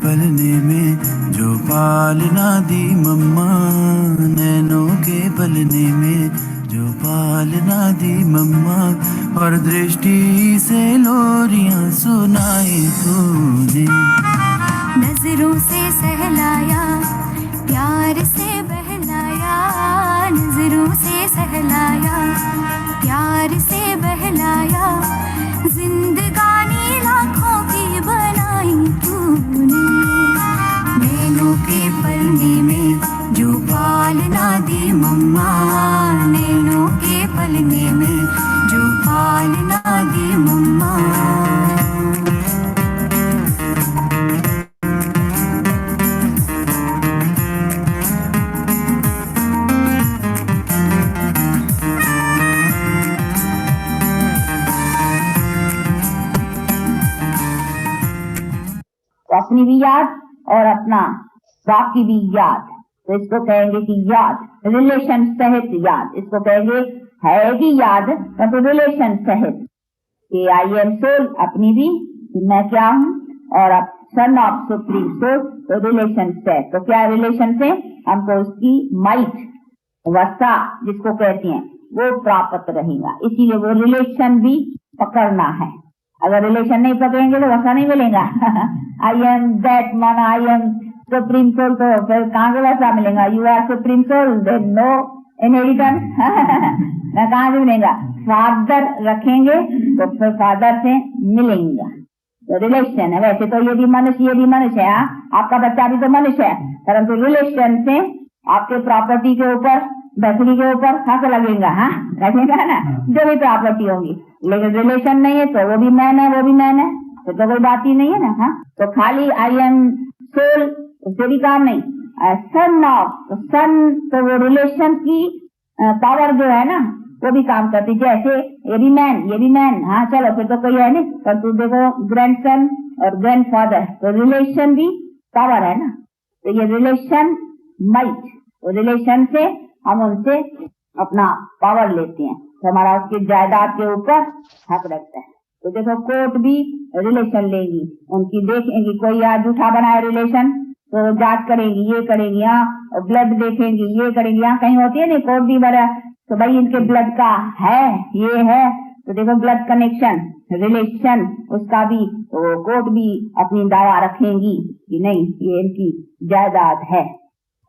पलने में जो पालना दी मम्मा, नैनों के पलने में जो पालना दी मम्मा, और दृष्टि से लोरियां सुनाई तूने। नजरों से सहलाया, प्यार से बहलाया, नजरों से सहलाया, प्यार से बहलाया, जिंदगानी लाखों की बनाई तूने। नैनों के पलने में जो पालना दी मम्मा, नैनों के पलने में जो पालना दी मम्मा। अपनी भी याद और अपना बाकी भी याद, तो इसको कहेंगे कि याद, रिलेशन सहित याद। इसको कहेंगे है भी याद तो रिलेशन सहित, कि आई एम सोल, अपनी भी, मैं क्या हूँ, और अब सन ऑफ सुप्रीम सोल, तो रिलेशन से। तो क्या रिलेशन से हमको उसकी माइट, वसा जिसको कहते हैं, वो प्राप्त रहेगा। इसीलिए वो रिलेशन भी पकड़ना है। अगर रिलेशन नहीं पकड़ेंगे तो वसा नहीं मिलेगा। आई एम दैट माना आई एम सुप्रीम सोल, तो फिर कहाँ से वसा मिलेगा? You are supreme soul, then no inheritance. ना कहाँ से मिलेगा? फादर रखेंगे तो फिर फादर से मिलेंगे। तो रिलेशन है। वैसे तो ये भी मनुष्य है, आपका बच्चा भी तो मनुष्य है, परंतु रिलेशन से आपके प्रॉपर्टी के ऊपर, बकरी के ऊपर हक लगेगा। हाँ, लगेगा ना, जो भी प्रॉपर्टी होगी। लेकिन रिलेशन नहीं है तो वो भी मैन है, वो भी मैन है, तो कोई बात ही नहीं है ना। हाँ, तो खाली आई एम सोल उससे भी काम नहीं। सन ऑफ, सन, तो वो रिलेशन की पावर जो है ना, वो भी काम करती। जैसे ये भी मैन, हाँ चलो फिर तो कोई है नहीं, पर तू देखो ग्रैंडसन और ग्रैंडफादर, तो रिलेशन भी पावर है ना। तो ये रिलेशन माइट, तो रिलेशन से हम उनसे अपना पावर लेते हैं, तो हमारा उसकी जायदाद के ऊपर हक रखता है। तो देखो कोर्ट भी रिलेशन लेगी, उनकी देखेंगी, कोई आज झूठा बनाए रिलेशन तो जांच करेगी, ये करेगी, यहाँ ब्लड देखेंगी, ये करेगी। यहाँ कहीं होती है नहीं कोर्ट भी बड़ा, तो भाई इनके ब्लड का है, ये है, तो देखो ब्लड कनेक्शन, रिलेशन उसका भी, तो कोर्ट भी अपनी दावा रखेंगी कि नहीं ये इनकी जायदाद है।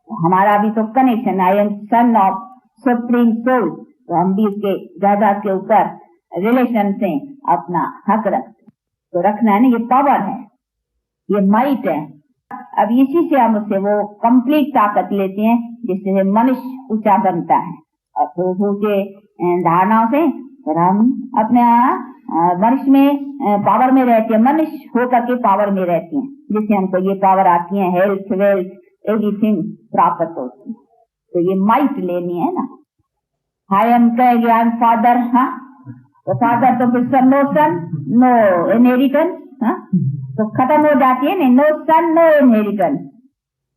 हमारा भी तो connection, I am son of supreme soul, तो हम भी उसके जायदाद के ऊपर रिलेशन से अपना हक रखते। तो रखना है ना, ये पावर है, ये माइट है। अब इसी से हम उससे वो कंप्लीट ताकत लेते हैं, जिससे मनुष्य ऊंचा बनता है। और ऊंचे धारणाओं से फिर हम अपने मनुष्य में पावर में रहते हैं, मनुष्य होकर के पावर में रहते हैं, जिससे हमको ये पावर आती है, हेल्थ, वेल्थ, एवरीथिंग प्राप्त होती है। तो ये माइट लेनी है ना। आई एम कहेंगे आई एम फादर, हाँ, तो फादर तो फिर सन, नो इनहेरिटेंस, हाँ, तो खत्म हो जाती है ना, no son no inheritance.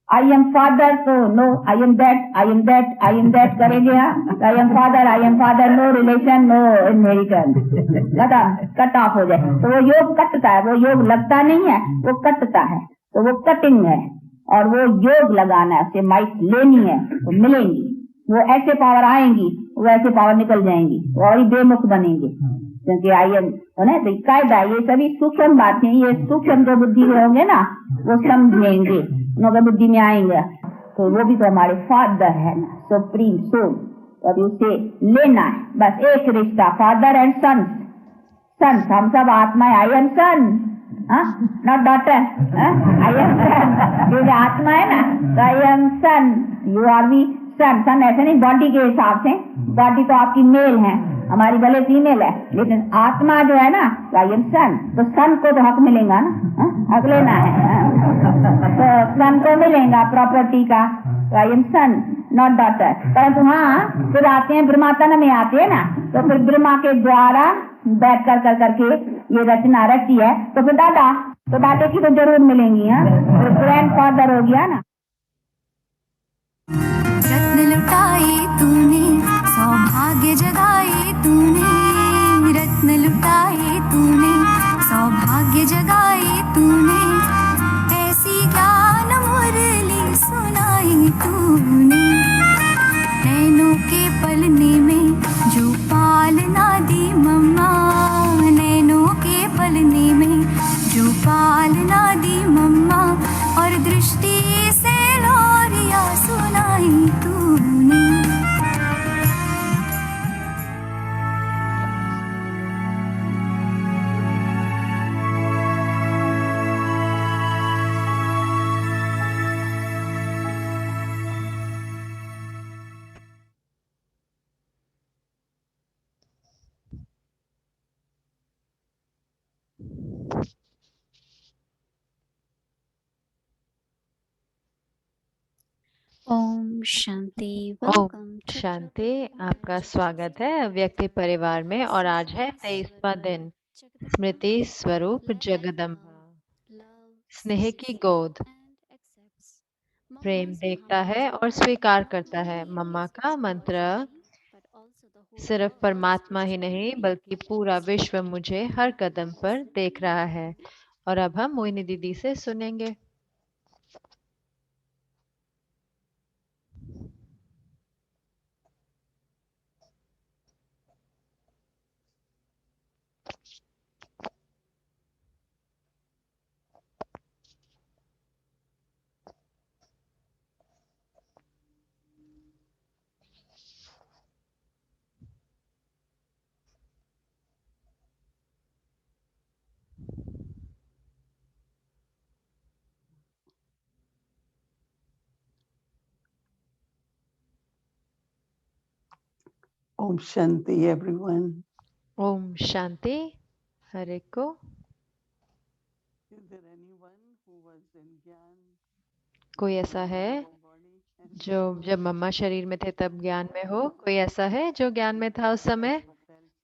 I am father तो नो, आई एम दैट करेंगे। हाँ, I am father, no relation, no inheritance, खत्म, कट ऑफ हो जाए। तो वो योग कटता है, वो योग लगता नहीं है, वो कटता है, तो वो कटिंग है। और वो योग लगाना है, उससे माइट लेनी है, तो मिलेंगी। वो ऐसे पावर आएंगी, वो ऐसे पावर निकल जाएंगी, और ही बेमुख बनेंगे, क्योंकि आई एम है तो कायदा। ये सभी सूक्ष्म बातें, ये सूक्ष्म जो बुद्धि में होंगे ना, वो समझेंगे, उनके बुद्धि में आएंगे। तो वो भी तो हमारे फादर है ना, सुप्रीम सोल। तो अभी उसे लेना है, बस एक रिश्ता, फादर एंड सन। सन, हम सब आत्मा है, I am son, not daughter, I am son. ये आत्मा है ना, तो I am son, you are भी सन। सन ऐसे नहीं बॉडी के हिसाब से, बॉडी तो आपकी मेल है, हमारी भले फीमेल है, लेकिन आत्मा जो है ना, आई एम सन। तो सन को तो हक मिलेगा ना, हक लेना है, तो सन को मिलेगा प्रॉपर्टी का, तो I am son not daughter. परंतु हाँ, फिर आते हैं ब्रह्मातन में आते हैं ना, तो फिर ब्रह्मा के द्वारा बैठ कर करके ये रचना रची है, तो फिर दादा, तो दादे की तो जरूर मिलेंगी। हाँ, तो ग्रैंड फादर हो गया ना। रत्न लुटाए तूने, सौभाग्य जगाए तूने, रत्न लुटाए तूने, सौभाग्य जगाए तूने, ऐसी पलने में जो पालना दी मम्मा, नैनों के पलने में जो पालना दी मम्मा, और दृष्टि से लोरिया सुनाई तूने। ओम शांति। ओम वेलकम शांति। आपका स्वागत है व्यक्ति परिवार में और आज है 23वां दिन। स्मृति स्वरूप जगदम्बा। स्नेह की गोद। प्रेम देखता है और स्वीकार करता है। मम्मा का मंत्र सिर्फ परमात्मा ही नहीं बल्कि पूरा विश्व मुझे हर कदम पर देख रहा है। और अब हम मोहिनी दीदी से सुनेंगे। Om Shanti, everyone. Om Shanti हर एक को। Is there anyone who was in Gyan? कोई ऐसा है जो जब मम्मा शरीर में थे तब ज्ञान में हो? कोई ऐसा है जो ज्ञान में था उस समय?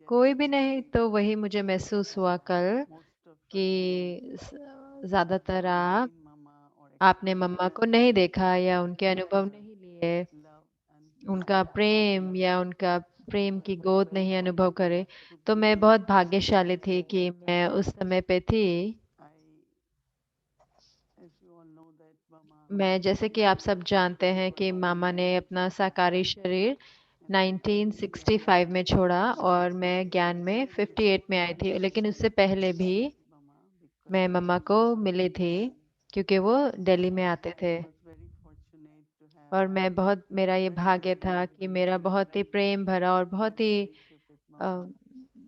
कोई भी नहीं। तो वही मुझे महसूस हुआ कल कि ज्यादातर आपने मम्मा को नहीं देखा या उनके अनुभव नहीं लिए, उनका प्रेम या उनका प्रेम की गोद नहीं अनुभव करे। तो मैं बहुत भाग्यशाली थी कि मैं उस समय पे थी। मैं जैसे कि आप सब जानते हैं कि मामा ने अपना साकारी शरीर 1965 में छोड़ा और मैं ज्ञान में 58 में आई थी। लेकिन उससे पहले भी मैं मम्मा को मिली थी क्योंकि वो दिल्ली में आते थे। और मैं बहुत, मेरा ये भाग्य था कि मेरा बहुत ही प्रेम भरा और बहुत ही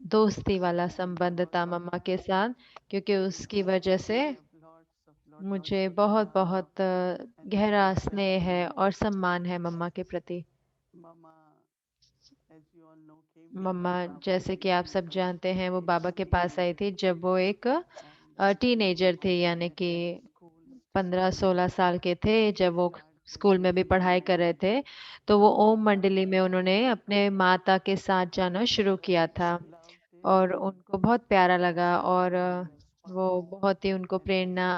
दोस्ती वाला संबंध था मम्मा के साथ, क्योंकि उसकी वजह से मुझे बहुत बहुत गहरा स्नेह है और सम्मान है मम्मा के प्रति। मम्मा जैसे कि आप सब जानते हैं वो बाबा के पास आई थी जब वो एक टीनेजर थे, यानी कि 15-16 साल के थे। जब वो स्कूल में भी पढ़ाई कर रहे थे तो वो ओम मंडली में उन्होंने अपने माता के साथ जाना शुरू किया था और उनको बहुत प्यारा लगा और वो बहुत ही उनको प्रेरणा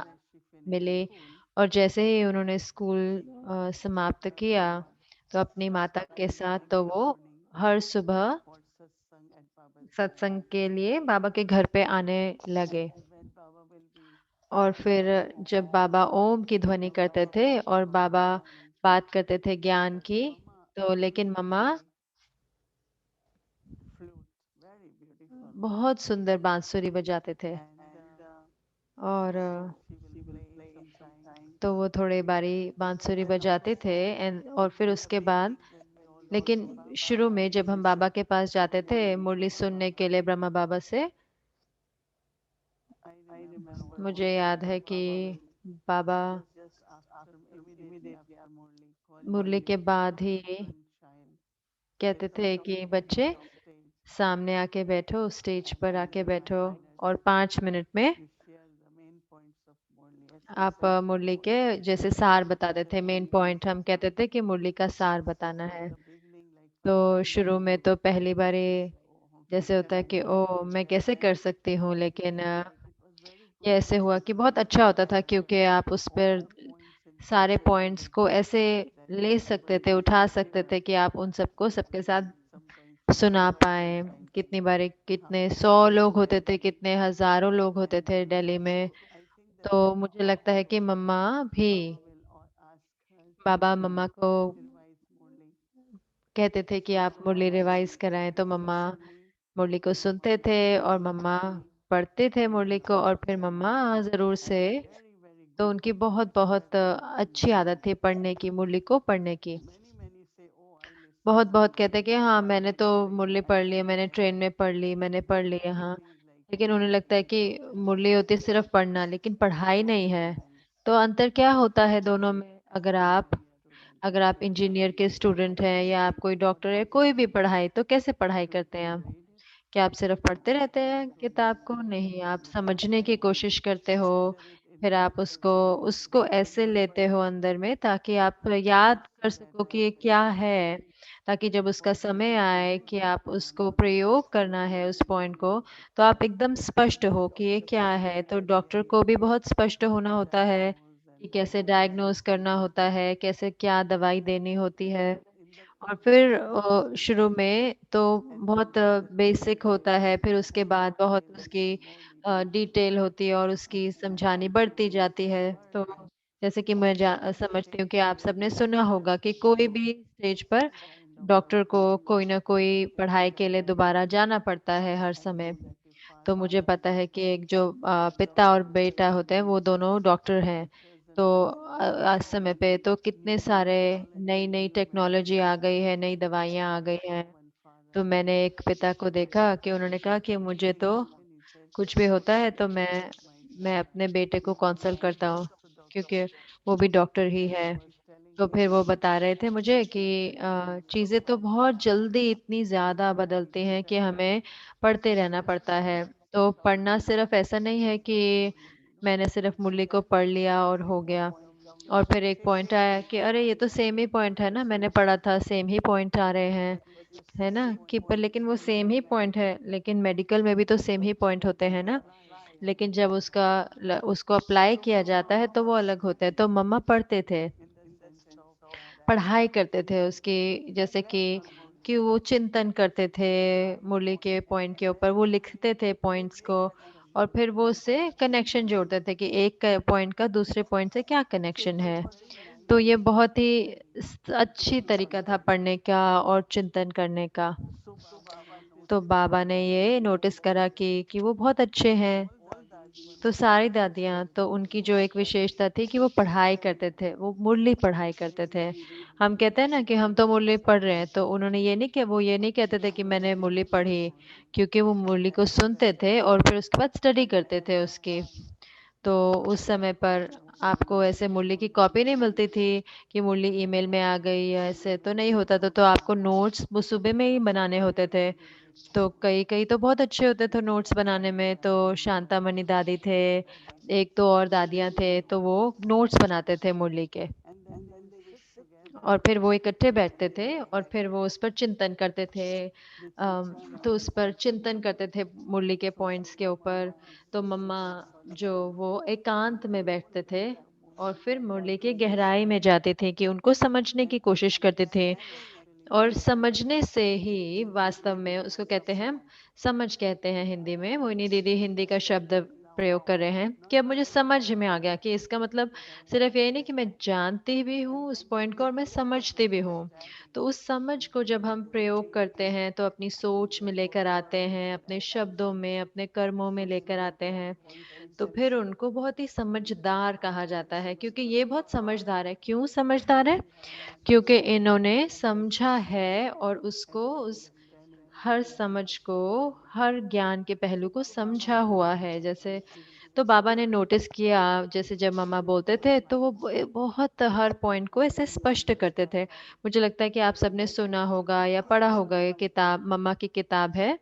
मिली। और जैसे ही उन्होंने स्कूल समाप्त किया तो अपनी माता के साथ तो वो हर सुबह सत्संग के लिए बाबा के घर पे आने लगे। और फिर जब बाबा ओम की ध्वनि करते थे और बाबा बात करते थे ज्ञान की, तो लेकिन मम्मा बहुत सुंदर बांसुरी बजाते थे। और तो वो थोड़े बारी बांसुरी बजाते थे और फिर उसके बाद, लेकिन शुरू में जब हम बाबा के पास जाते थे मुरली सुनने के लिए ब्रह्मा बाबा से, मुझे याद है कि बाबा मुरली के बाद ही कहते थे कि बच्चे सामने आके बैठो, स्टेज पर आके बैठो और 5 मिनट में आप मुरली के जैसे सार बताते थे। मेन पॉइंट हम कहते थे कि मुरली का सार बताना है। तो शुरू में तो पहली बारी जैसे होता है कि ओ मैं कैसे कर सकती हूँ, लेकिन ये ऐसे हुआ कि बहुत अच्छा होता था क्योंकि आप उस पर सारे पॉइंट्स को ऐसे ले सकते थे, उठा सकते थे कि आप उन सबको सबके साथ सुना पाए। कितनी बारी कितने 100 लोग होते थे, कितने हजारों लोग होते थे दिल्ली में। तो मुझे लगता है कि मम्मा भी, बाबा मम्मा को कहते थे कि आप मुरली रिवाइज कराएं, तो मम्मा मुरली को सुनते थे और मम्मा पढ़ते थे मुरली को, और फिर मम्मा जरूर से, तो उनकी बहुत बहुत अच्छी आदत थी पढ़ने की, मुरली को पढ़ने की। बहुत बहुत कहते कि हाँ मैंने तो मुरली पढ़ ली है, मैंने ट्रेन में पढ़ ली, मैंने पढ़ ली है, हाँ। लेकिन उन्हें लगता है कि मुरली होती है सिर्फ पढ़ना, लेकिन पढ़ाई नहीं है। तो अंतर क्या होता है दोनों में? अगर आप इंजीनियर के स्टूडेंट हैं या आप कोई डॉक्टर है, कोई भी पढ़ाई, तो कैसे पढ़ाई करते हैं आप? क्या आप सिर्फ पढ़ते रहते हैं किताब को? नहीं, आप समझने की कोशिश करते हो, फिर आप उसको उसको ऐसे लेते हो अंदर में, ताकि आप याद कर सको कि ये क्या है, ताकि जब उसका समय आए कि आप उसको प्रयोग करना है उस पॉइंट को, तो आप एकदम स्पष्ट हो कि ये क्या है। तो डॉक्टर को भी बहुत स्पष्ट होना होता है कि कैसे डायग्नोज करना होता है, कैसे क्या दवाई देनी होती है। और फिर शुरू में तो बहुत बेसिक होता है, फिर उसके बाद बहुत उसकी डिटेल होती है और उसकी समझानी बढ़ती जाती है। तो जैसे कि मैं समझती हूँ कि आप सबने सुना होगा कि कोई भी स्टेज पर डॉक्टर को कोई ना कोई पढ़ाई के लिए दोबारा जाना पड़ता है हर समय। तो मुझे पता है कि एक जो पिता और बेटा होते हैं वो दोनों डॉक्टर हैं। तो आज समय पे तो कितने सारे नई नई टेक्नोलॉजी आ गई है, नई दवाइयाँ आ गई हैं। तो मैंने एक पिता को देखा कि उन्होंने कहा कि मुझे तो कुछ भी होता है तो मैं अपने बेटे को कंसल्ट करता हूँ, क्योंकि वो भी डॉक्टर ही है। तो फिर वो बता रहे थे मुझे कि चीज़ें तो बहुत जल्दी इतनी ज़्यादा बदलती हैं कि हमें पढ़ते रहना पड़ता है। तो पढ़ना सिर्फ ऐसा नहीं है कि मैंने सिर्फ मुरली को पढ़ लिया और हो गया, और फिर एक पॉइंट आया कि अरे ये तो सेम ही पॉइंट है ना, मैंने पढ़ा था, सेम ही पॉइंट आ रहे हैं, है ना? कि पर लेकिन वो सेम ही पॉइंट है, लेकिन मेडिकल में भी तो सेम ही पॉइंट होते हैं ना। लेकिन जब उसको अप्लाई किया जाता है तो वो अलग होता है। तो मम्मा पढ़ते थे, पढ़ाई करते थे उसकी, जैसे कि वो चिंतन करते थे मुरली के पॉइंट के ऊपर, वो लिखते थे पॉइंट्स को, और फिर वो उससे कनेक्शन जोड़ते थे कि एक पॉइंट का दूसरे पॉइंट से क्या कनेक्शन है। तो ये बहुत ही अच्छी तरीका था पढ़ने का और चिंतन करने का। तो बाबा ने ये नोटिस करा कि वो बहुत अच्छे हैं। तो सारी दादियाँ, तो उनकी जो एक विशेषता थी कि वो पढ़ाई करते थे, वो मुरली पढ़ाई करते थे। हम कहते हैं ना कि हम तो मुरली पढ़ रहे हैं, तो उन्होंने ये नहीं कहते थे कि मैंने मुरली पढ़ी, क्योंकि वो मुरली को सुनते थे और फिर उसके बाद स्टडी करते थे उसकी। तो उस समय पर आपको ऐसे मुरली की कॉपी नहीं मिलती थी कि मुरली ईमेल में आ गई, या ऐसे तो नहीं होता था। तो आपको नोट्स वो सुबह में ही बनाने होते थे। तो कई कई तो बहुत अच्छे होते थे नोट्स बनाने में। तो शांतामणि दादी थे, एक दो और दादियाँ थे, तो वो नोट्स बनाते थे मुरली के, और फिर वो इकट्ठे बैठते थे और फिर वो उस पर चिंतन करते थे। तो उस पर चिंतन करते थे मुरली के पॉइंट्स के ऊपर। तो मम्मा जो वो एकांत में बैठते थे और फिर मुरली की गहराई में जाते थे कि उनको समझने की कोशिश करते थे। और समझने से ही वास्तव में उसको कहते हैं, समझ कहते हैं हिंदी में। मोहिनी दीदी हिंदी का शब्द प्रयोग कर रहे हैं कि अब मुझे समझ में आ गया कि इसका मतलब सिर्फ यही नहीं कि मैं जानती भी हूँ उस पॉइंट को और मैं समझती भी हूँ। तो उस समझ को जब हम प्रयोग करते हैं तो अपनी सोच में लेकर आते हैं, अपने शब्दों में, अपने कर्मों में लेकर आते हैं, तो फिर उनको बहुत ही समझदार कहा जाता है। क्योंकि ये बहुत समझदार है। क्यों समझदार है? क्योंकि इन्होंने समझा है और उसको उस हर समझ को, हर ज्ञान के पहलू को समझा हुआ है। जैसे तो बाबा ने नोटिस किया, जैसे जब मम्मा बोलते थे तो वो बहुत हर पॉइंट को ऐसे स्पष्ट करते थे। मुझे लगता है कि आप सबने सुना होगा या पढ़ा होगा, ये किताब मम्मा की किताब है,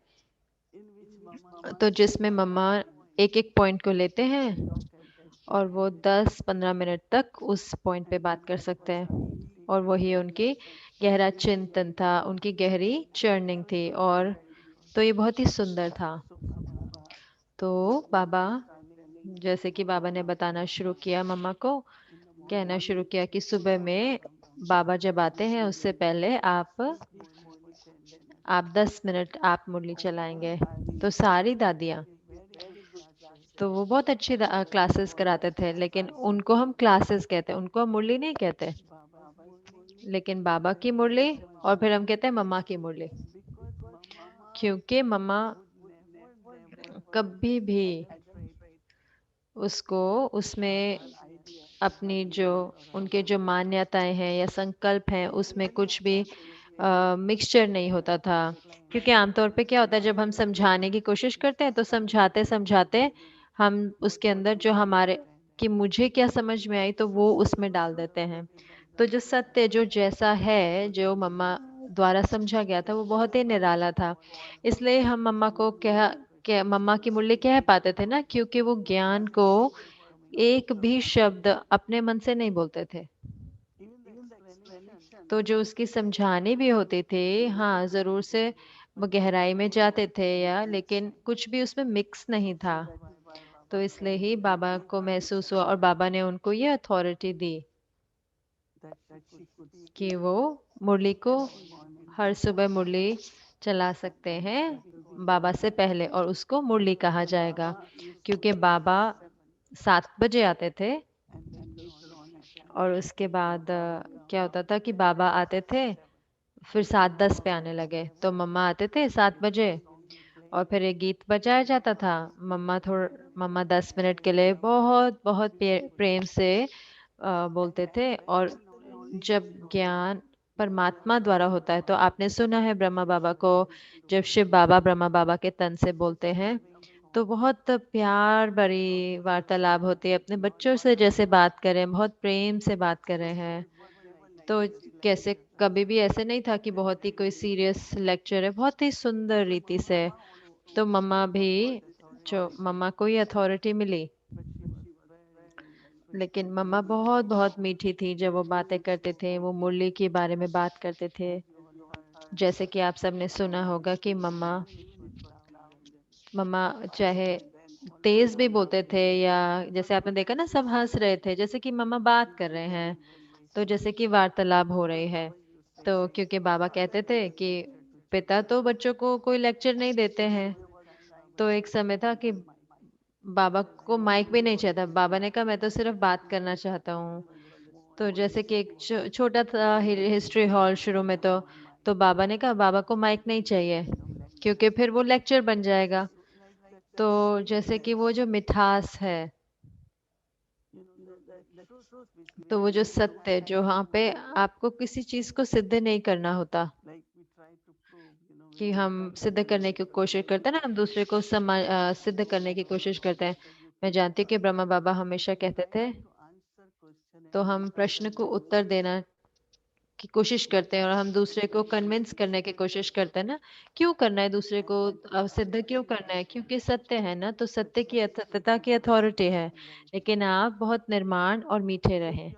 तो जिसमें मम्मा एक एक पॉइंट को लेते हैं और वो 10-15 मिनट तक उस पॉइंट पे बात कर सकते हैं। और वही उनकी गहरा चिंतन था, उनकी गहरी चर्निंग थी। और तो ये बहुत ही सुंदर था। तो बाबा, जैसे कि बाबा ने बताना शुरू किया, मम्मा को कहना शुरू किया कि सुबह में बाबा जब आते हैं उससे पहले आप 10 मिनट आप मुरली चलाएंगे। तो सारी दादियाँ, तो वो बहुत अच्छी क्लासेस कराते थे, लेकिन उनको हम क्लासेस कहते हैं, उनको हम मुरली नहीं कहते। लेकिन बाबा की मुरली और फिर हम कहते हैं मम्मा की मुरली, क्योंकि मम्मा कभी भी उसको उसमें अपनी जो उनके जो मान्यताएं हैं या संकल्प हैं उसमें कुछ भी मिक्सचर नहीं होता था। क्योंकि आमतौर पे क्या होता है, जब हम समझाने की कोशिश करते हैं तो समझाते समझाते हम उसके अंदर जो हमारे कि मुझे क्या समझ में आई तो वो उसमें डाल देते हैं। तो जो सत्य जो जैसा है जो मम्मा द्वारा समझा गया था वो बहुत ही निराला था। इसलिए हम मम्मा को क्या मम्मा की मुरली कह पाते थे ना, क्योंकि वो ज्ञान को एक भी शब्द अपने मन से नहीं बोलते थे। तो जो उसकी समझानी भी होती थी, हाँ जरूर से वो गहराई में जाते थे या, लेकिन कुछ भी उसमें मिक्स नहीं था। तो इसलिए ही बाबा को महसूस हुआ और बाबा ने उनको ये अथॉरिटी दी कि वो मुरली को हर सुबह मुरली चला सकते हैं बाबा से पहले, और उसको मुरली कहा जाएगा क्योंकि बाबा 7 बजे आते थे। और उसके बाद क्या होता था कि बाबा आते थे, फिर 7:10 पे आने लगे तो मम्मा आते थे 7 बजे, और फिर एक गीत बजाया जाता था। मम्मा 10 मिनट के लिए बहुत बहुत प्रेम से बोलते थे। और जब ज्ञान परमात्मा द्वारा होता है तो आपने सुना है ब्रह्मा बाबा को, जब शिव बाबा ब्रह्मा बाबा के तन से बोलते हैं तो बहुत प्यार भरी वार्तालाप होती है, अपने बच्चों से जैसे बात करें, बहुत प्रेम से बात कर रहे हैं। तो कैसे कभी भी ऐसे नहीं था कि बहुत ही कोई सीरियस लेक्चर है, बहुत ही सुंदर रीति से। तो मम्मा भी, जो मम्मा को ये अथॉरिटी मिली, लेकिन मम्मा बहुत बहुत मीठी थी। जब वो बातें करते थे, वो मुरली के बारे में बात करते थे, जैसे कि आप सबने सुना होगा कि मम्मा मम्मा चाहे तेज भी बोलते थे या जैसे आपने देखा ना सब हंस रहे थे, जैसे कि मम्मा बात कर रहे हैं, तो जैसे कि वार्तालाप हो रही है। तो क्योंकि बाबा कहते थे कि पिता तो बच्चों को कोई लेक्चर नहीं देते हैं, तो एक समय था कि बाबा को माइक भी नहीं चाहिए था। बाबा ने कहा मैं तो सिर्फ बात करना चाहता हूँ। तो जैसे कि एक छोटा था हिस्ट्री हॉल शुरू में, तो बाबा ने कहा बाबा को माइक नहीं चाहिए क्योंकि फिर वो लेक्चर बन जाएगा। तो जैसे कि वो जो मिठास है, तो वो जो सत्य जो वहाँ पे आपको किसी चीज को सिद्ध नहीं करना होता, कि हम सिद्ध करने की कोशिश करते हैं ना, हम दूसरे को सिद्ध करने की कोशिश करते हैं। मैं जानती हूँ कि ब्रह्मा बाबा हमेशा कहते थे, तो हम प्रश्न को उत्तर देना की कोशिश करते हैं और हम दूसरे को कन्विंस करने की कोशिश करते हैं ना, क्यों करना है दूसरे को सिद्ध क्यों करना है, क्योंकि सत्य है ना, तो सत्य की सत्यता की अथॉरिटी है। लेकिन आप बहुत निर्माण और मीठे रहें।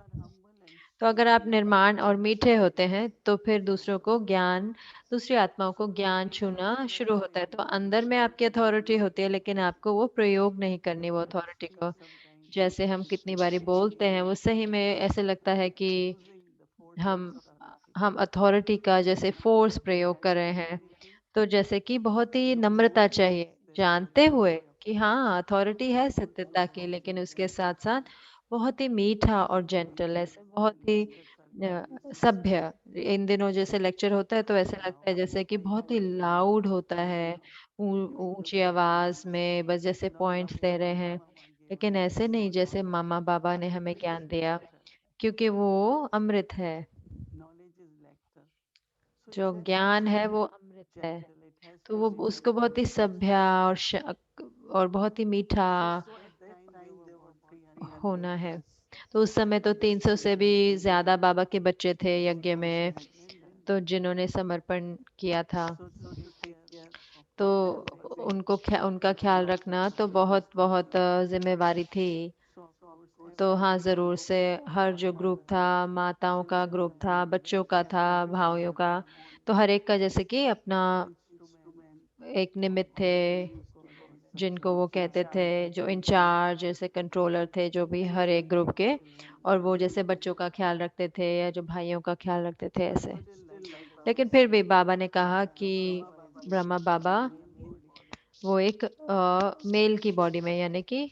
तो अगर आप निर्माण और मीठे होते हैं तो फिर दूसरों को ज्ञान, दूसरी आत्माओं को ज्ञान छूना शुरू होता है। तो अंदर में आपकी अथॉरिटी होती है, लेकिन आपको वो प्रयोग नहीं करनी वो अथॉरिटी को। जैसे हम कितनी बारी बोलते हैं, वो सही में ऐसे लगता है कि हम हम अथॉरिटी का जैसे फोर्स प्रयोग कर रहे हैं। तो जैसे कि बहुत ही नम्रता चाहिए, जानते हुए कि हाँ अथॉरिटी है सत्यता की, लेकिन उसके साथ साथ बहुत ही मीठा और जेंटल, ऐसे बहुत ही सभ्य। इन दिनों जैसे लेक्चर होता है तो ऐसे लगता है जैसे कि बहुत ही लाउड होता है, ऊंची आवाज में बस जैसे पॉइंट्स दे रहे हैं। लेकिन ऐसे नहीं, जैसे मामा बाबा ने हमें ज्ञान दिया, क्योंकि वो अमृत है। जो ज्ञान है वो अमृत है। तो वो उसको बहुत ही सभ्य और और बहुत ही मीठा होना है। तो उस समय तो 300 से भी ज्यादा बाबा के बच्चे थे यज्ञ में, तो जिन्होंने समर्पण किया था। तो उनका ख्याल रखना तो बहुत बहुत जिम्मेवारी थी। तो हाँ जरूर से हर जो ग्रुप था, माताओं का ग्रुप था, बच्चों का था, भाइयों का, तो हर एक का जैसे कि अपना एक निमित्त थे, जिनको वो कहते थे जो इंचार्ज जैसे कंट्रोलर थे, जो भी हर एक ग्रुप के। और वो जैसे बच्चों का ख्याल रखते थे या जो भाइयों का ख्याल रखते थे ऐसे। लेकिन फिर भी बाबा ने कहा कि ब्रह्मा बाबा वो एक मेल की बॉडी में, यानी कि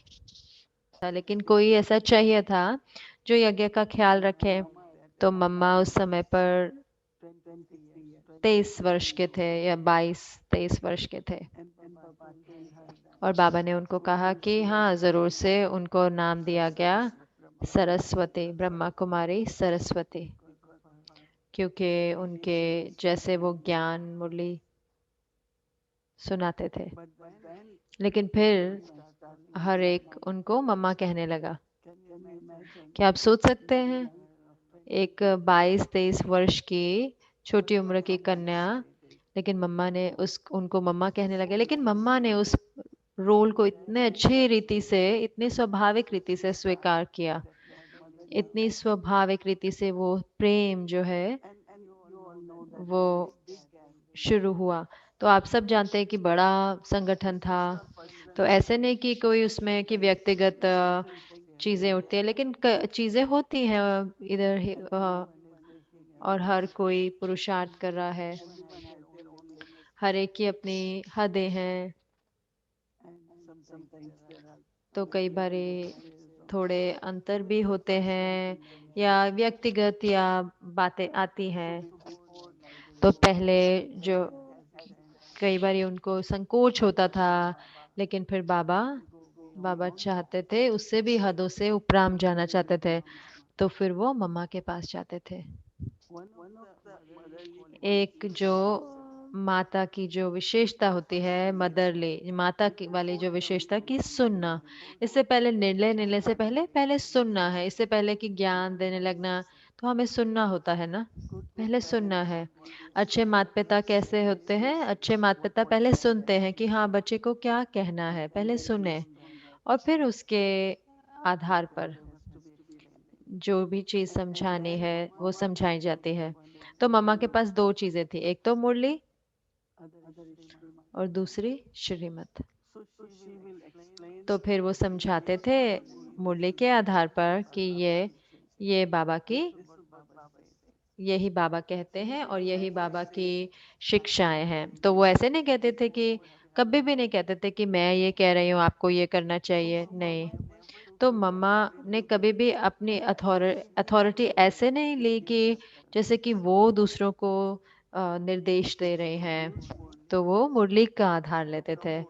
लेकिन कोई ऐसा चाहिए था जो यज्ञ का ख्याल रखे। तो मम्मा उस समय पर 23 वर्ष के थे या 22-23 वर्ष के थे। and Baba told her that और बाबा ने उनको कहा कि हाँ जरूर से उनको नाम दिया गया सरस्वती, ब्रह्मा कुमारी सरस्वती, क्योंकि उनके जैसे वो ज्ञान मुरली सुनाते थे। but then लेकिन फिर started हर एक उनको मम्मा कहने लगा। can you imagine क्या आप सोच सकते हैं एक 22-23 वर्ष की छोटी उम्र की कन्या, लेकिन मम्मा ने उनको मम्मा कहने लगे। लेकिन मम्मा ने उस रोल को इतने अच्छे रीति से, इतनी स्वाभाविक रीति से स्वीकार किया, इतनी स्वाभाविक रीति से वो प्रेम जो है and you all know that वो big gang शुरू हुआ। तो आप सब जानते हैं कि बड़ा संगठन था, तो ऐसे नहीं कि कोई उसमें कि व्यक्तिगत चीजें उठती है, लेकिन चीजें होती हैं इधर ही, और हर कोई पुरुषार्थ कर रहा है, हर एक की अपनी हदें हैं। and sometimes there are तो कई बार थोड़े अंतर भी होते हैं या व्यक्तिगत या बातें आती हैं। तो पहले जो कई बार उनको संकोच होता था, लेकिन फिर बाबा चाहते थे, उससे भी हदों से उपराम जाना चाहते थे, तो फिर वो मम्मा के पास जाते थे। one of the motherly एक जो माता की जो विशेषता होती है, मदरली माता की वाली जो विशेषता कि सुनना, इससे पहले निर्णय लेने से पहले पहले सुनना है। इससे पहले कि ज्ञान देने लगना, तो हमें सुनना होता है ना, पहले सुनना है। अच्छे माता पिता कैसे होते हैं? अच्छे माता पिता पहले सुनते हैं कि हाँ बच्चे को क्या कहना है, पहले सुने, और फिर उसके आधार पर जो भी चीज समझानी है वो समझाई जाती है। तो मम्मा के पास दो चीजें थी, एक तो मुरली और दूसरी श्रीमत। so she will explain तो फिर वो समझाते थे मुरली के आधार पर कि ये बाबा की, यही बाबा कहते हैं और यही बाबा की शिक्षाएं हैं। तो वो ऐसे नहीं कहते थे कि, कभी भी नहीं कहते थे कि मैं ये कह रही हूँ आपको ये करना चाहिए, नहीं। तो मम्मा ने कभी भी अपनी अथॉरिटी ऐसे नहीं ली कि जैसे कि वो दूसरों को निर्देश दे रहे हैं। तो वो मुरली का आधार लेते थे,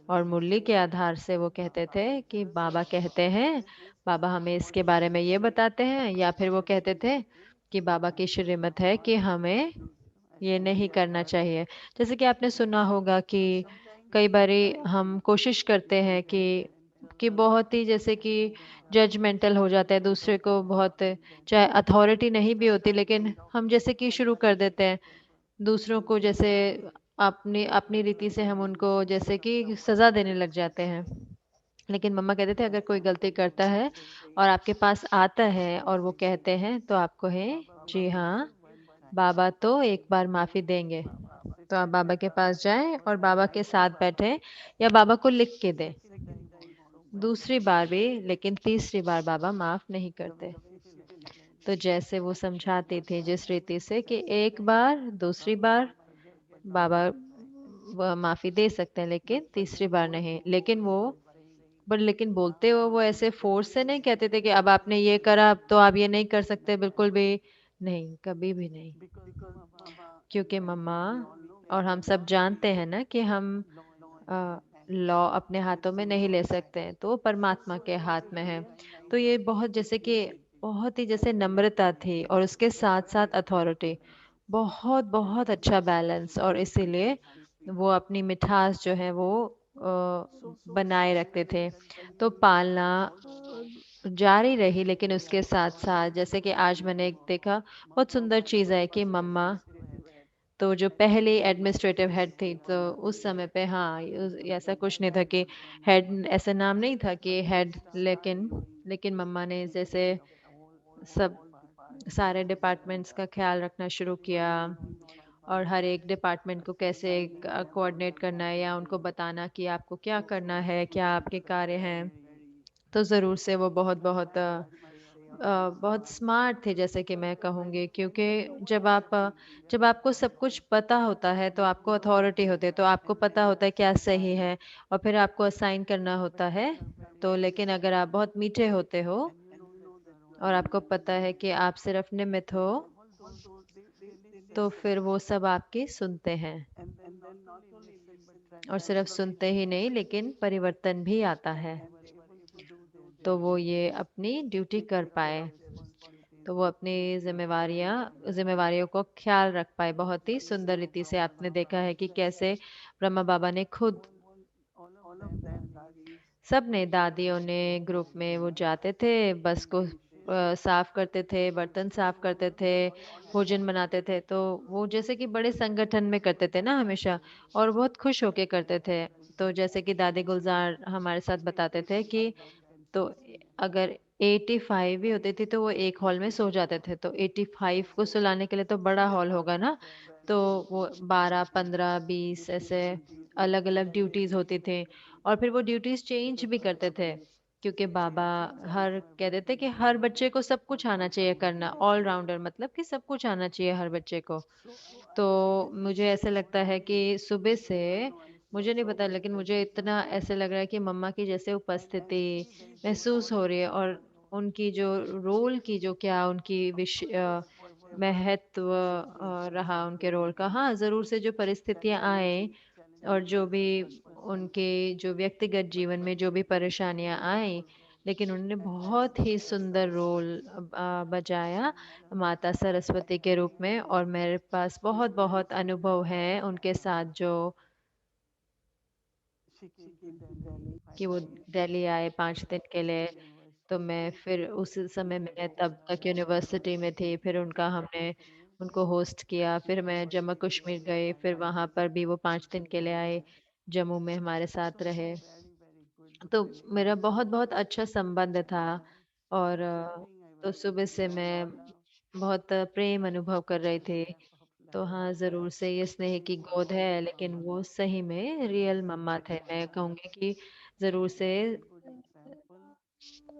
और मुरली के आधार से वो कहते थे कि बाबा कहते हैं, बाबा हमें इसके बारे में ये बताते हैं, या फिर वो कहते थे कि बाबा की श्रीमत है कि हमें ये नहीं करना चाहिए। जैसे कि आपने सुना होगा कि कई बारी हम कोशिश करते हैं कि बहुत ही जैसे कि जजमेंटल हो जाता है दूसरे को, बहुत चाहे अथॉरिटी नहीं भी होती, लेकिन हम जैसे कि शुरू कर देते हैं दूसरों को, जैसे अपनी अपनी रीति से हम उनको जैसे कि सजा देने लग जाते हैं। लेकिन मम्मा कहते थे अगर कोई गलती करता है और आपके पास आता है और वो कहते हैं तो आपको है जी हाँ बाबा तो एक बार माफी देंगे, तो आप बाबा के पास जाएं और बाबा के साथ बैठें या बाबा को लिख के दें दूसरी बार भी, लेकिन तीसरी बार बाबा माफ नहीं करते। तो जैसे वो समझाती थी जिस रीति से कि एक बार दूसरी बार बाबा वह माफी दे सकते हैं, लेकिन तीसरी बार नहीं। लेकिन बोलते वो ऐसे फोर्स से नहीं कहते थे कि अब आपने ये करा अब तो आप ये नहीं कर सकते, बिल्कुल भी नहीं, कभी भी नहीं। क्योंकि मम्मा और हम सब जानते हैं ना कि हम लॉ अपने हाथों में नहीं ले सकते हैं, तो वो परमात्मा के हाथ में है। तो ये बहुत जैसे कि बहुत ही जैसे नम्रता थी और उसके साथ साथ अथॉरिटी, बहुत बहुत अच्छा बैलेंस, और इसीलिए वो अपनी मिठास जो है वो बनाए रखते थे। तो पालना जारी रही, लेकिन उसके साथ साथ जैसे कि आज मैंने एक देखा बहुत सुंदर चीज़ है कि मम्मा तो जो पहली एडमिनिस्ट्रेटिव हेड थी, तो उस समय पे हाँ ऐसा कुछ नहीं था कि हेड, ऐसा नाम नहीं था कि हेड, लेकिन मम्मा ने जैसे सब सारे डिपार्टमेंट्स का ख्याल रखना शुरू किया, और हर एक डिपार्टमेंट को कैसे कोऑर्डिनेट करना है या उनको बताना कि आपको क्या करना है, क्या आपके कार्य हैं। तो ज़रूर से वो बहुत बहुत बहुत स्मार्ट थे जैसे कि मैं कहूँगी, क्योंकि जब आपको सब कुछ पता होता है तो आपको अथॉरिटी होती है, तो आपको पता होता है क्या सही है और फिर आपको असाइन करना होता है। तो लेकिन अगर आप बहुत मीठे होते हो और आपको पता है कि आप सिर्फ निमित्त हो, तो फिर वो सब आपकी सुनते हैं, and then not only listen but और सिर्फ सुनते ही नहीं लेकिन परिवर्तन भी आता है, तो वो ये अपनी ड्यूटी कर पाए, तो वो अपनी जिम्मेवारियों को ख्याल रख पाए। बहुत ही सुंदर रीति से आपने देखा है कि कैसे ब्रह्मा बाबा ने खुद, all of them daddies सब ने, दादियों ने ग्रुप में वो जाते थे, बस को साफ करते थे, बर्तन साफ करते थे, भोजन बनाते थे, तो वो जैसे कि बड़े संगठन में करते थे ना हमेशा, और बहुत खुश होके करते थे। तो जैसे कि दादी गुलजार हमारे साथ बताते थे कि तो अगर 85 भी होती थी तो वो एक हॉल में सो जाते थे, तो 85 को सुलाने के लिए तो बड़ा हॉल होगा ना, तो वो 12 15 20 ऐसे अलग अलग ड्यूटीज होती थी, और फिर वो ड्यूटीज चेंज भी करते थे, क्योंकि बाबा हर कहते थे कि हर बच्चे को सब कुछ आना चाहिए करना, ऑलराउंडर मतलब कि सब कुछ आना चाहिए हर बच्चे को। तो मुझे ऐसे लगता है कि सुबह से, मुझे नहीं पता लेकिन मुझे इतना ऐसे लग रहा है कि मम्मा की जैसे उपस्थिति महसूस हो रही है, और उनकी जो रोल की जो क्या उनकी महत्व रहा उनके रोल का। हाँ, जरूर से जो परिस्थितियां आए और जो भी उनके जो व्यक्तिगत जीवन में जो भी परेशानियां आई, लेकिन उन्होंने बहुत ही सुंदर रोल बजाया माता सरस्वती के रूप में, और मेरे पास बहुत बहुत अनुभव है उनके साथ, जो she came to Delhi कि वो दिल्ली आए 5 दिन के लिए। तो मैं फिर उस समय मैं तब तक यूनिवर्सिटी में थी, फिर उनका हमने उनको होस्ट किया, फिर मैं जम्मू कश्मीर गई, फिर वहां पर भी वो 5 दिन के लिए आए, जम्मू में हमारे साथ रहे। तो मेरा बहुत बहुत अच्छा संबंध था, और तो सुबह से मैं बहुत प्रेम अनुभव कर रही थी। तो हाँ, जरूर से ये स्नेह की गोद है, लेकिन वो सही में रियल मम्मा थे, मैं कहूँगी कि जरूर से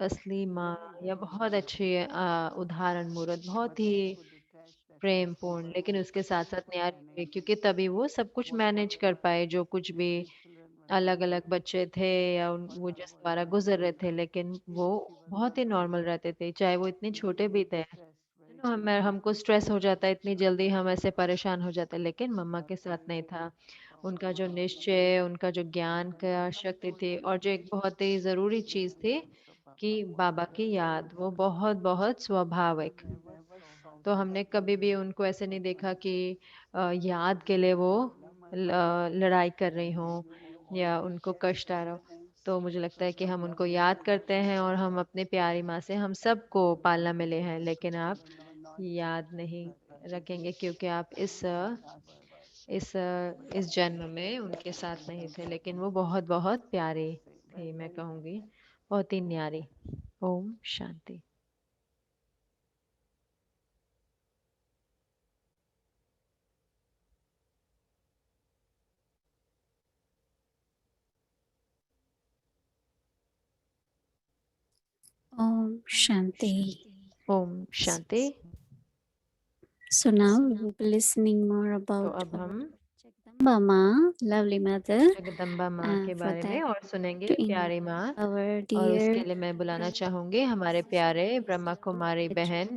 असली माँ, या बहुत अच्छी उदाहरण मूर्त, बहुत ही प्रेम पूर्ण, लेकिन उसके साथ साथ न्याय भी, क्योंकि तभी वो सब कुछ मैनेज कर पाए, जो कुछ भी अलग अलग बच्चे थे या वो जिस द्वारा गुजर रहे थे, लेकिन वो बहुत ही नॉर्मल रहते थे, चाहे वो इतने छोटे भी थे। हमको स्ट्रेस हो जाता है इतनी जल्दी, हम ऐसे परेशान हो जाते हैं, लेकिन मम्मा के साथ नहीं था। उनका जो निश्चय, उनका जो ज्ञान का शक्ति थी, और जो एक बहुत ही जरूरी चीज थी कि बाबा की याद, वो बहुत बहुत स्वाभाविक। तो हमने कभी भी उनको ऐसे नहीं देखा कि याद के लिए वो लड़ाई कर रही हो या उनको कष्ट आ रहा हो। तो मुझे लगता है कि हम उनको याद करते हैं, और हम अपने प्यारी माँ से हम सबको पालना मिले हैं, लेकिन आप याद नहीं रखेंगे, क्योंकि आप इस जन्म में उनके साथ नहीं थे, लेकिन वो बहुत बहुत प्यारे थे, मैं कहूँगी बहुत ही न्यारी। Om Shanti. Om Shanti. Om Shanti. So now we will be listening more तो about अब हम Jagdamba Ma, lovely mother, Jagdamba माँ के for बारे में that और सुनेंगे to invite प्यारी माँ, our और उसके dear लिए मैं बुलाना Brahma चाहूंगी हमारे प्यारे ब्रह्मा कुमारी Gayatri. बहन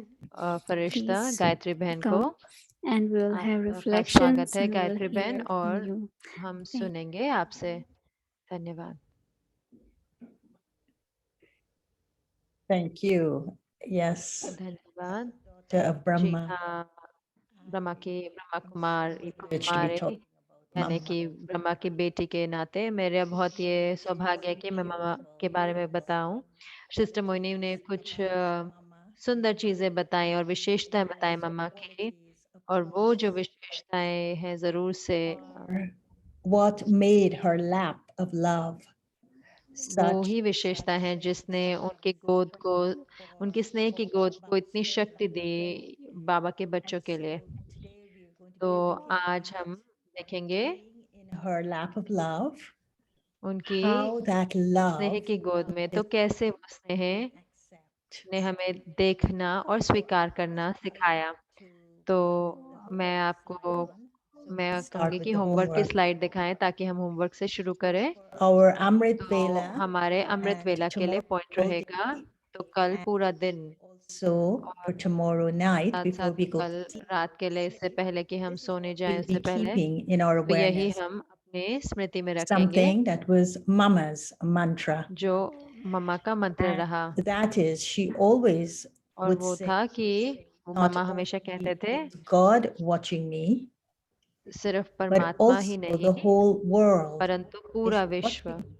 फरिश्ता Please गायत्री बहन को। come and we'll have आपका स्वागत reflections है and we'll गायत्री बहन, hear from और you. हम Thank सुनेंगे आपसे। धन्यवाद। Thank you. Yes, धन्यवाद। daughter of ji Brahma. हाँ, Brahma I'm Kumar so privileged to be Kumari, talking about यानी Mama. कि ब्रह्मा की बेटी के नाते मेरा बहुत ये सौभाग्य है कि मैं मामा के बारे में बताऊं। सिस्टर मोइनी ने कुछ सुंदर चीजें बताई और विशेषताएं बताई मम्मा की, और वो जो विशेषताएं हैं जरूर से Are what made her lap of love वो such ही विशेषता है जिसने उनकी गोद को, उनकी स्नेह की गोद को इतनी शक्ति दी बाबा के बच्चों के लिए। today we are going to तो be looking आज हम देखेंगे being in her lap of love, उनकी how that स्नेह love की गोद में, तो is कैसे वो स्नेह accept ने हमें देखना और स्वीकार करना सिखाया। to तो homework मैं slide आपको, one. So मैं let's start कहूंगी with कि the होमवर्क की homework. स्लाइड दिखाएं ताकि हम होमवर्क से शुरू करें। Our Amrit तो Vela हमारे अमृत and वेला के लिए tomorrow पॉइंट will रहेगा। be तो कल पूरा दिन Also, for tomorrow night, साथ before साथ we go to कल sleep, रात के लिए इससे पहले कि हम सोने जाएं we'll उससे be पहले keeping in our तो यही awareness हम अपने स्मृति में रखेंगे something that was Mama's mantra. जो मम्मा का मंत्र रहा That is, she always और would वो say, था कि वो not मम्मा हमेशा कहते only थे is God watching me, सिर्फ but परमात्मा ही also नहीं the whole world परंतु is पूरा विश्व watching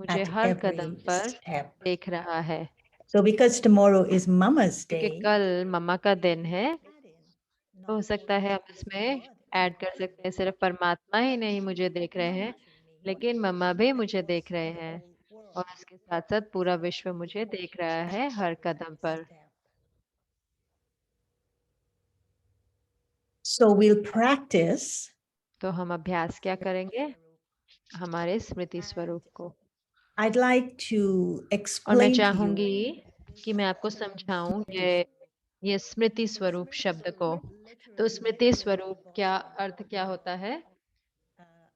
मुझे at हर कदम every पर step. देख रहा है So because tomorrow is Mama's क्योंकि day, कल मम्मा का दिन है तो हो not सकता है only हम is इसमें God ऐड कर सकते हैं सिर्फ परमात्मा ही नहीं मुझे देख रहे हैं लेकिन मम्मा भी मुझे देख रहे हैं और उसके साथ साथ पूरा विश्व मुझे देख रहा है हर कदम पर So we'll practice तो हम अभ्यास क्या करेंगे हमारे स्मृति स्वरूप को I'd like to और मैं explain to you चाहूंगी कि मैं आपको समझाऊं ये स्मृति स्वरूप शब्द को तो स्मृति स्वरूप क्या अर्थ क्या होता है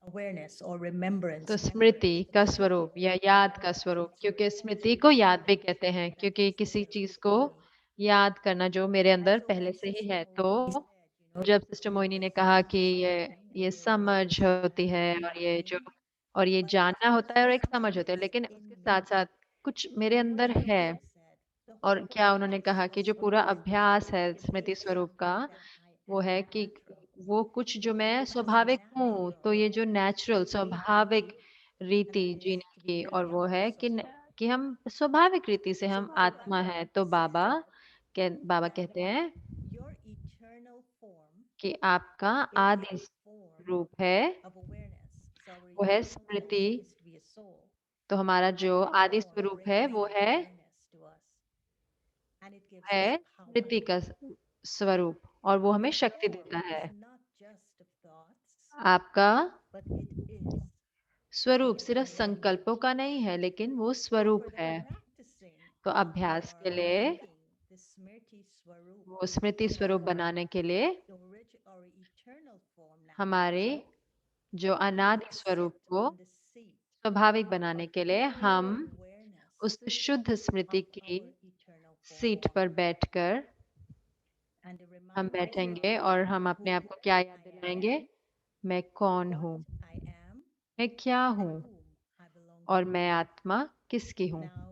awareness or remembrance. तो स्मृति का स्वरूप या याद का स्वरूप क्योंकि स्मृति को याद भी कहते हैं क्योंकि किसी चीज को याद करना जो मेरे अंदर पहले से ही है तो जब सिस्टर मोहिनी ने कहा कि ये समझ होती है और ये जानना होता है और एक समझ होता है लेकिन उसके साथ साथ कुछ मेरे अंदर है और क्या उन्होंने कहा कि जो पूरा अभ्यास है स्मृति स्वरूप का वो है कि वो कुछ जो मैं स्वाभाविक हूँ तो ये जो नेचुरल स्वाभाविक रीति जीने की और वो है कि हम स्वाभाविक रीति से हम आत्मा है तो बाबा कहते हैं Your eternal form कि आपका आदि रूप है of awareness. So our वो है eternal Smriti form is to be a soul. तो हमारा जो आदि स्वरूप है वो है Awareness to us. And it gives है us power. स्मृति का स्वरूप और वो हमें शक्ति देता है It's not just of thoughts, आपका but it is. स्वरूप सिर्फ संकल्पों का नहीं है लेकिन वो स्वरूप For the है practicing तो अभ्यास के लिए the Smriti Swarup, वो स्मृति स्वरूप बनाने के लिए our eternal form now, हमारे जो अनादि स्वरूप को the seat स्वाभाविक बनाने के लिए हम awareness उस शुद्ध स्मृति की eternal form. सीट पर बैठकर And the हम reminder बैठेंगे और हम अपने आप को क्या याद दिलाएंगे मैं कौन हूँ I am, मैं क्या हूँ I belong. और मैं आत्मा किसकी हूँ Now,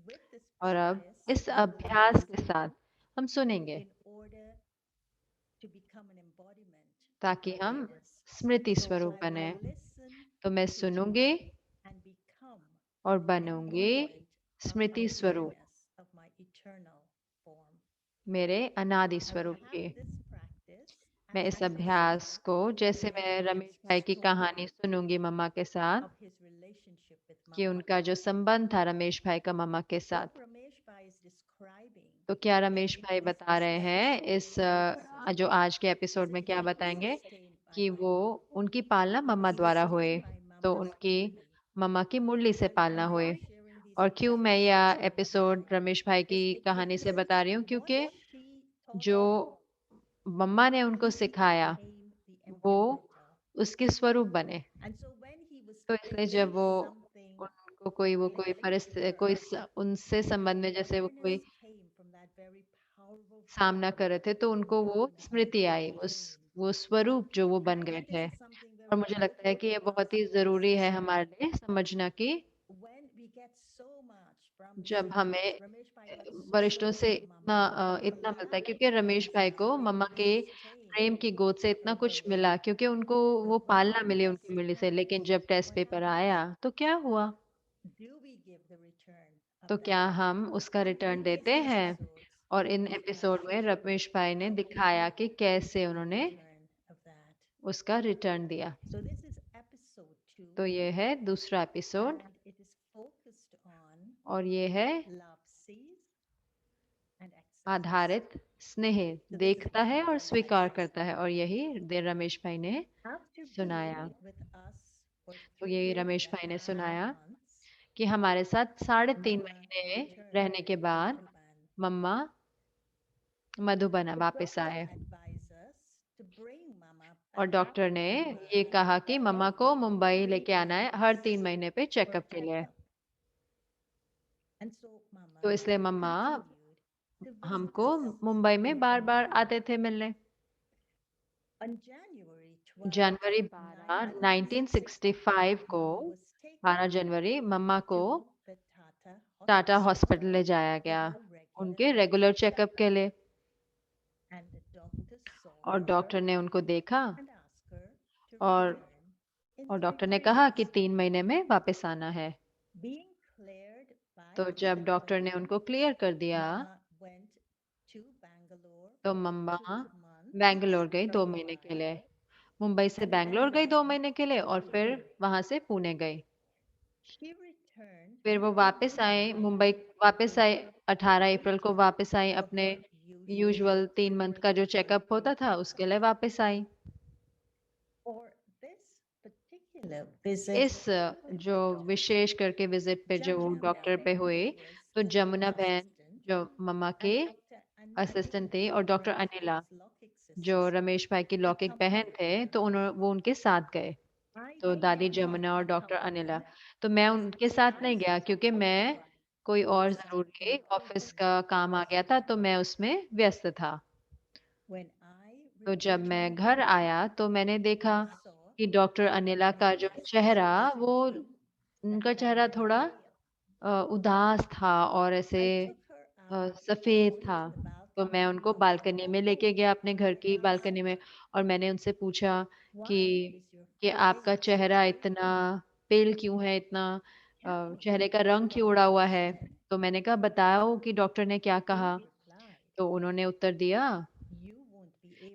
with this और अब practice, इस अभ्यास के साथ हम सुनेंगे in order to become an embodiment, ताकि हम स्मृति स्वरूप बने तो मैं सुनूंगी and become और बनूंगी स्मृति स्वरूप of my eternal form. मेरे अनादि स्वरूप की This practice मैं इस अभ्यास को जैसे मैं रमेश भाई की कहानी सुनूंगी मम्मा के साथ of his relationship with कि Mama. उनका जो संबंध था रमेश भाई का मम्मा के साथ Ramesh Bhai is describing तो क्या रमेश भाई बता रहे हैं इस जो आज के एपिसोड में क्या बताएंगे कि वो उनकी पालना मम्मा द्वारा हुए तो उनकी मम्मा की मुरली से पालना हुए और क्यों मैं यह एपिसोड रमेश भाई की कहानी से बता रही हूँ क्योंकि जो मम्मा ने उनको सिखाया वो उसके स्वरूप बने तो इसलिए जब वो उनको कोई परिस्थिति उनसे संबंध में जैसे वो कोई सामना कर रहे थे तो उनको वो स्मृति आई वो स्वरूप जो वो बन गए थे और मुझे लगता है कि ये बहुत ही जरूरी है हमारे लिए समझना कि जब हमें वरिष्ठों से इतना मिलता है क्योंकि रमेश भाई को मम्मा के प्रेम की गोद से इतना कुछ मिला क्योंकि उनको वो पालना मिली उनकी मिली से लेकिन जब टेस्ट पेपर आया तो क्या हुआ तो क्या हम उसका रिटर्न देते हैं और इन एपिसोड में रमेश भाई ने दिखाया कि कैसे उन्होंने उसका रिटर्न दिया तो ये है दूसरा एपिसोड और ये है आधारित स्नेह देखता है और स्वीकार करता है और यही रमेश भाई ने सुनाया तो यही रमेश भाई ने सुनाया कि हमारे साथ 3.5 महीने रहने के बाद मम्मा मधुबन वापस आए और डॉक्टर ने ये कहा कि मम्मा को मुंबई लेके आना है हर 3 महीने पे चेकअप के लिए तो इसलिए मम्मा हमको मुंबई में बार बार आते थे मिलने। जनवरी 12 1965 को 12 जनवरी मम्मा को टाटा हॉस्पिटल ले जाया गया उनके रेगुलर चेकअप के लिए। और डॉक्टर ने उनको देखा और डॉक्टर ने कहा कि 3 महीने में वापस आना है। तो जब डॉक्टर ने उनको क्लियर कर दिया तो मम्मा बैंगलोर गई 2 महीने के लिए। मुंबई से बैंगलोर गई 2 महीने के लिए और फिर वहां से पुणे गई। फिर वो वापस आए मुंबई, वापस आए 18 अप्रैल को वापस आई अपने यूजुअल 3 मंथ का जो चेकअप होता था उसके लिए वापस आई। इस जो विशेष करके विजिट पे जो डॉक्टर पे हुए तो जमुना बहन जो मम्मा के असिस्टेंट थे और डॉक्टर अनिला जो रमेश भाई की लौकिक बहन थे तो वो उनके साथ गए। तो दादी जमुना और डॉक्टर अनिला। तो मैं उनके साथ नहीं गया क्योंकि मैं कोई और जरूरी ऑफिस का काम आ गया था तो मैं उसमें व्यस्त था। तो जब मैं घर आया तो मैंने देखा कि डॉक्टर अनिला का जो चेहरा वो उनका चेहरा थोड़ा उदास था और ऐसे सफेद था। तो मैं उनको बालकनी में लेके गया अपने घर की बालकनी में और मैंने उनसे पूछा कि आपका चेहरा इतना पेल क्यों है, इतना चेहरे का रंग क्यों उड़ा हुआ है। तो मैंने कहा बताओ कि डॉक्टर ने क्या कहा। तो उन्होंने उत्तर दिया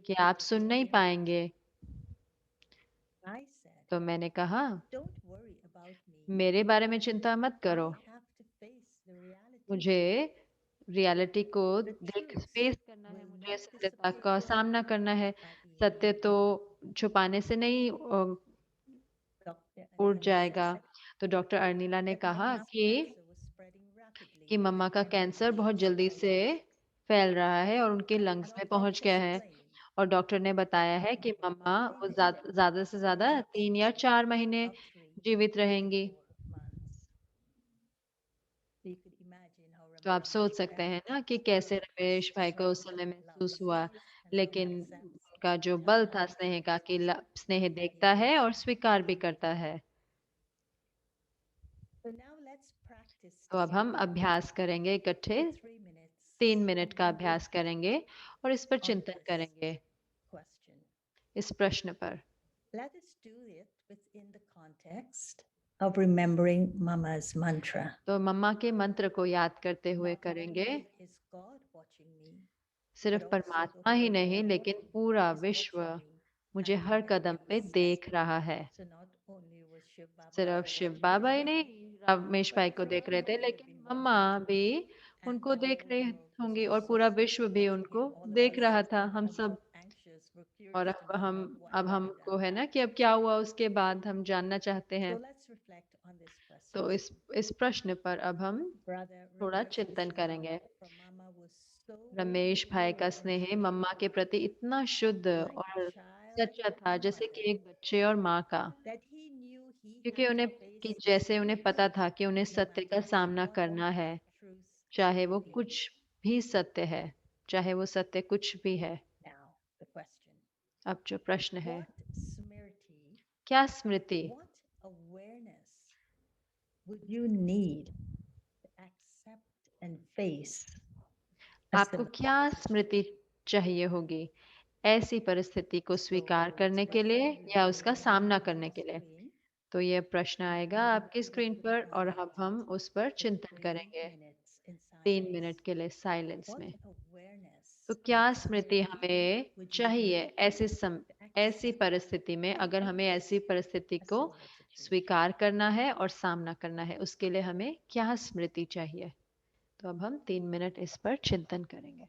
कि आप सुन नहीं पाएंगे। तो मैंने कहा मेरे बारे में चिंता मत करो, मुझे रियलिटी को देख फेस करना है, मुझे सत्यता का सामना करना है। सत्य तो छुपाने से नहीं उड़ जाएगा। तो डॉक्टर अर्निला ने कहा कि मम्मा का कैंसर बहुत जल्दी से फैल रहा है और उनके लंग्स में पहुंच गया है। और डॉक्टर ने बताया है कि मम्मा वो ज्यादा से ज्यादा 3 या 4 महीने जीवित रहेंगी। तो आप सोच सकते हैं ना कि कैसे रमेश भाई को उस समय महसूस हुआ। लेकिन उनका जो बल था स्नेह का कि स्नेह देखता है और स्वीकार भी करता है। तो अब हम अभ्यास करेंगे इकट्ठे, 3 मिनट का अभ्यास करेंगे और इस पर चिंतन करेंगे, इस प्रश्न पर। Of remembering Mama's mantra. तो मम्मा के मंत्र को याद करते हुए करेंगे। सिर्फ परमात्मा ही नहीं लेकिन पूरा विश्व मुझे हर कदम पे देख रहा है। सिर्फ शिव बाबा ही नहीं रमेश भाई को देख रहे थे लेकिन मम्मा भी उनको देख रही होंगी और पूरा विश्व भी उनको देख रहा था, हम सब। और अब हमको है ना कि अब क्या हुआ उसके बाद हम जानना चाहते हैं। तो इस प्रश्न पर अब हम थोड़ा चिंतन करेंगे। रमेश भाई का स्नेह मम्मा के प्रति इतना शुद्ध और सच्चा था जैसे कि एक बच्चे और माँ का। क्योंकि जैसे उन्हें पता था कि उन्हें सत्य का सामना करना है, चाहे वो कुछ भी सत्य है, चाहे वो सत्य कुछ भी है। अब जो प्रश्न है, क्या स्मृति Would you need to accept and face आपको क्या स्मृति चाहिए होगी ऐसी परिस्थिति को स्वीकार करने के लिए या उसका सामना करने के लिए। तो यह प्रश्न आएगा आपकी स्क्रीन पर और अब हम उस पर चिंतन करेंगे 3 मिनट के लिए साइलेंस में। तो क्या स्मृति हमें चाहिए ऐसी परिस्थिति में, अगर हमें ऐसी परिस्थिति को स्वीकार करना है और सामना करना है, उसके लिए हमें क्या स्मृति चाहिए। तो अब हम 3 मिनट इस पर चिंतन करेंगे।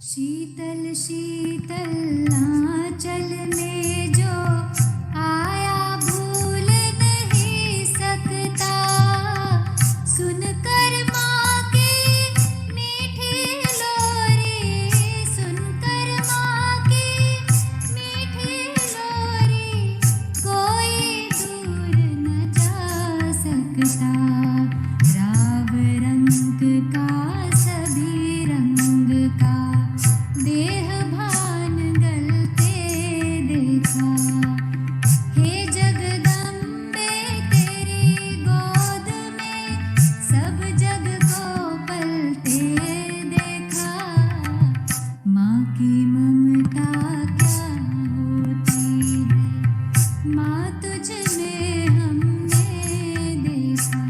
शीतल शीतल आंचल में जो आया भूल नहीं सकता, सुनकर माँ की मीठी लोरी, सुनकर माँ की मीठी लोरी, कोई दूर न जा सकता। राव रंग का सभी रंग का देह भान गलते देखा। हे जगदम्बे तेरी गोद में सब जग को पलते देखा। माँ की ममता क्या होती है, माँ तुझ में हमने देखा।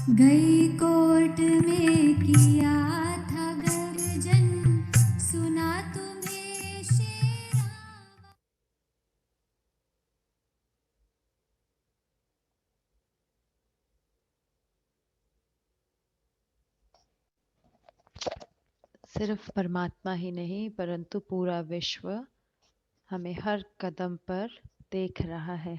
गई कोर्ट में किया था गर्जन, सुना तुम्हें शेरा। सिर्फ परमात्मा ही नहीं परंतु पूरा विश्व हमें हर कदम पर देख रहा है।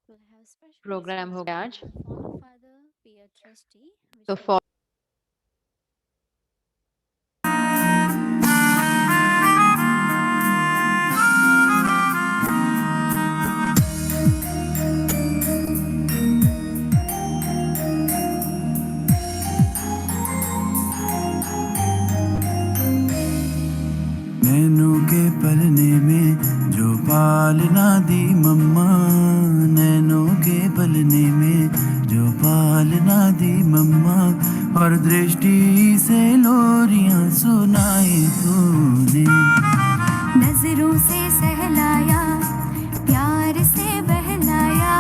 We'll have special प्रोग्राम हो गया आज। follow Father, be a trustee, which तो will नैनों के पलने में जो पालना दी मम्मा, नैनों के पलने में जो पालना दी मम्मा, और दृष्टि से लोरियां सुनाई तूने। नजरों से सहलाया, प्यार से बहलाया,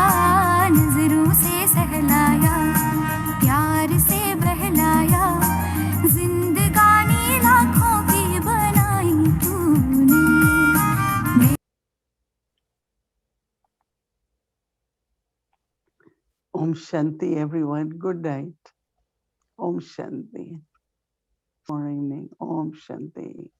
नजरों से सहलाया, प्यार से बहलाया, जिंदगानी लाखों की बनाई तूने। Om Shanti, everyone. Good night. Om Shanti. Morning. Om Shanti.